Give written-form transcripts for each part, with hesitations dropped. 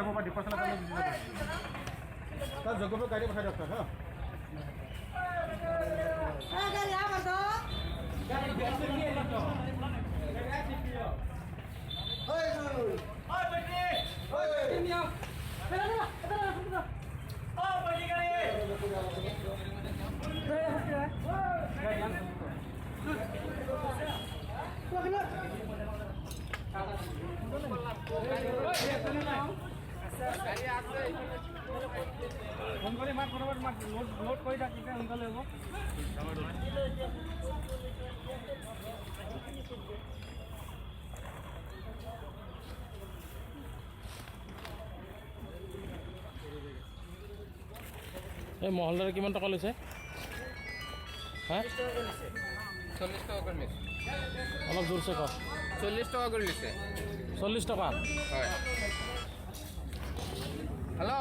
যাব বা ডিপাৰ্চেল কাৰণে দি দিব তাত যোগ্যবোৰ গাড়ী পঠাই দিয়ক হা গাড়ী আবার তো গাড়ী বেশি নিয়ে নিতো ওই ওই বেটি ওই নিও এটা ও বেটি গাড়ি ফোন করে মার বরাবর মার লোড করে রাখি সোনকালে হবো এই মহলদাৰে কিমান টকা লৈছে হা 40 টাকা কৰে নিছে অলপ জোৰছে কওক 40 টাকা কৰে নিছে 40 টকা হয় হ্যালো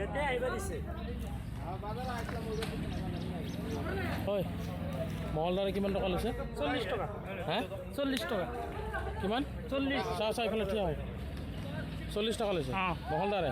এতে আইবা দিছে হয় মহলদাৰে কিমান টকা লৈছে 40 টাকা হা 40 টাকা কিমান 40 চাহ ইফালে থিয় হয় 40 টকা লৈছে মহলদাৰে